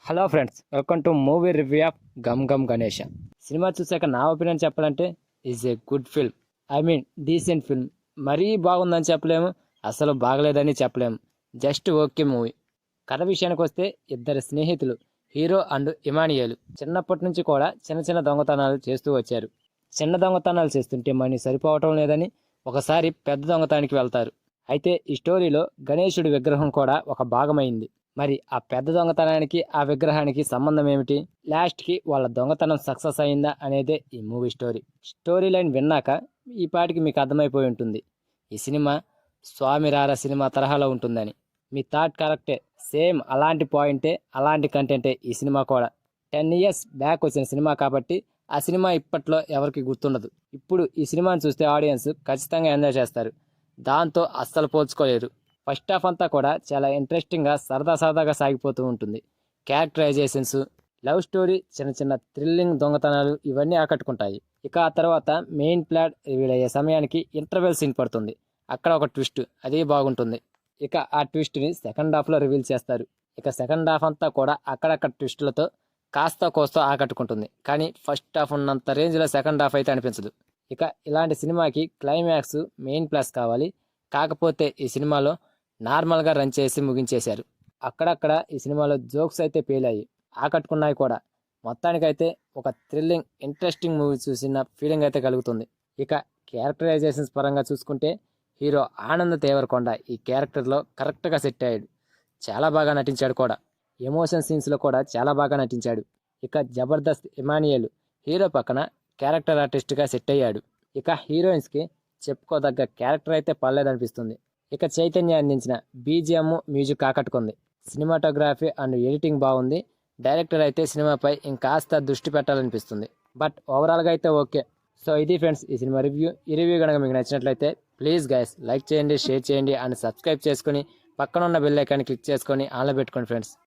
Hello friends, welcome to movie review of Gam Gam Ganesha. సినిమా చూసాక నా ఒపీనియన్ చెప్పాలంటే is a good film. I mean decent film. మరీ బాగుందని చెప్పలేము, అసలు బాగలేదని చెప్పలేము. Just okay movie. కథ విషయానికి వస్తే ఇద్దరు స్నేహితులు హీరో అండ్ ఇమానియేలు చిన్నప్పటి నుంచి కూడా చిన్న చిన్న దొంగతనాలు చేస్తూ వచ్చారు. చిన్న దొంగతనాలు చేస్తుంటే మనీ సరిపోవటం లేదని ఒకసారి పెద్ద దొంగతనానికి వెళ్తారు. అయితే ఈ స్టోరీలో గణేశుడి విగ్రహం కూడా ఒక భాగమైంది. మరి ఆ పెద్ద దొంగతనానికి ఆ విగ్రహానికి సంబంధం ఏమిటి, లాస్ట్ కి వాళ్ళ దొంగతనం సక్సెస్ అయిందా అనేదే ఈ మూవీ స్టోరీ. స్టోరీ లైన్ విన్నాక ఈ పాటికి మీకు అర్థమైపోయి ఉంటుంది ఈ సినిమా స్వామి రారా సినిమా తరహాలో ఉంటుందని. మీ థాట్ కరెక్టే. సేమ్ అలాంటి పాయింటే, అలాంటి కంటెంటే ఈ సినిమా కూడా. 10 years బ్యాక్ వచ్చిన సినిమా కాబట్టి ఆ సినిమా ఇప్పట్లో ఎవరికి గుర్తుండదు. ఇప్పుడు ఈ సినిమాని చూస్తే ఆడియన్స్ ఖచ్చితంగా ఎంజాయ్ చేస్తారు. దాంతో అస్సలు పోల్చుకోలేరు. ఫస్ట్ హాఫ్ అంతా కూడా చాలా ఇంట్రెస్టింగ్గా సరదాగా సాగిపోతూ ఉంటుంది. క్యారెక్టరైజేషన్స్, లవ్ స్టోరీ, చిన్న చిన్న థ్రిల్లింగ్ దొంగతనాలు ఇవన్నీ ఆకట్టుకుంటాయి. ఇక ఆ తర్వాత మెయిన్ ప్లాట్ రివీల్ అయ్యే సమయానికి ఇంటర్వెల్ సీన్ పడుతుంది. అక్కడ ఒక ట్విస్ట్, అది బాగుంటుంది. ఇక ఆ ట్విస్ట్ని సెకండ్ హాఫ్లో రివీల్ చేస్తారు. ఇక సెకండ్ హాఫ్ అంతా కూడా అక్కడక్కడ ట్విస్టులతో కాస్త కోస్తో ఆకట్టుకుంటుంది. కానీ ఫస్ట్ హాఫ్ ఉన్నంత రేంజ్లో సెకండ్ హాఫ్ అయితే అనిపించదు. ఇక ఇలాంటి సినిమాకి క్లైమాక్స్ మెయిన్ ప్లస్ కావాలి. కాకపోతే ఈ సినిమాలో నార్మల్గా రన్ చేసి ముగించేశారు. అక్కడక్కడ ఈ సినిమాలో జోక్స్ అయితే పేలాయి, ఆకట్టుకున్నాయి కూడా. మొత్తానికైతే ఒక థ్రిల్లింగ్ ఇంట్రెస్టింగ్ మూవీ చూసిన ఫీలింగ్ అయితే కలుగుతుంది. ఇక క్యారెక్టరైజేషన్స్ పరంగా చూసుకుంటే హీరో ఆనంద్ దేవరకొండ ఈ క్యారెక్టర్లో కరెక్ట్గా సెట్ అయ్యాడు. చాలా బాగా నటించాడు కూడా. ఎమోషన్ సీన్స్లో కూడా చాలా బాగా నటించాడు. ఇక జబర్దస్త్ ఇమానియేల్ హీరో పక్కన క్యారెక్టర్ ఆర్టిస్ట్గా సెట్ అయ్యాడు. ఇక హీరోయిన్స్కి చెప్పుకోదగ్గ క్యారెక్టర్ అయితే పర్లేదనిపిస్తుంది. ఇక చైతన్య అందించిన బీజిఎం మ్యూజిక్ ఆకట్టుకుంది. సినిమాటోగ్రఫీ అండ్ ఎడిటింగ్ బాగుంది. డైరెక్టర్ అయితే సినిమాపై ఇంకాస్త దృష్టి పెట్టాలనిపిస్తుంది. బట్ ఓవరాల్గా అయితే ఓకే. సో ఇది ఫ్రెండ్స్ ఈ సినిమా రివ్యూ. ఈ రివ్యూ కనుక మీకు నచ్చినట్లయితే ప్లీజ్ గైస్ లైక్ చేయండి, షేర్ చేయండి అండ్ సబ్స్క్రైబ్ చేసుకొని పక్కన ఉన్న బెల్ ఐకాన్ని క్లిక్ చేసుకొని ఆన్లో పెట్టుకోండి ఫ్రెండ్స్.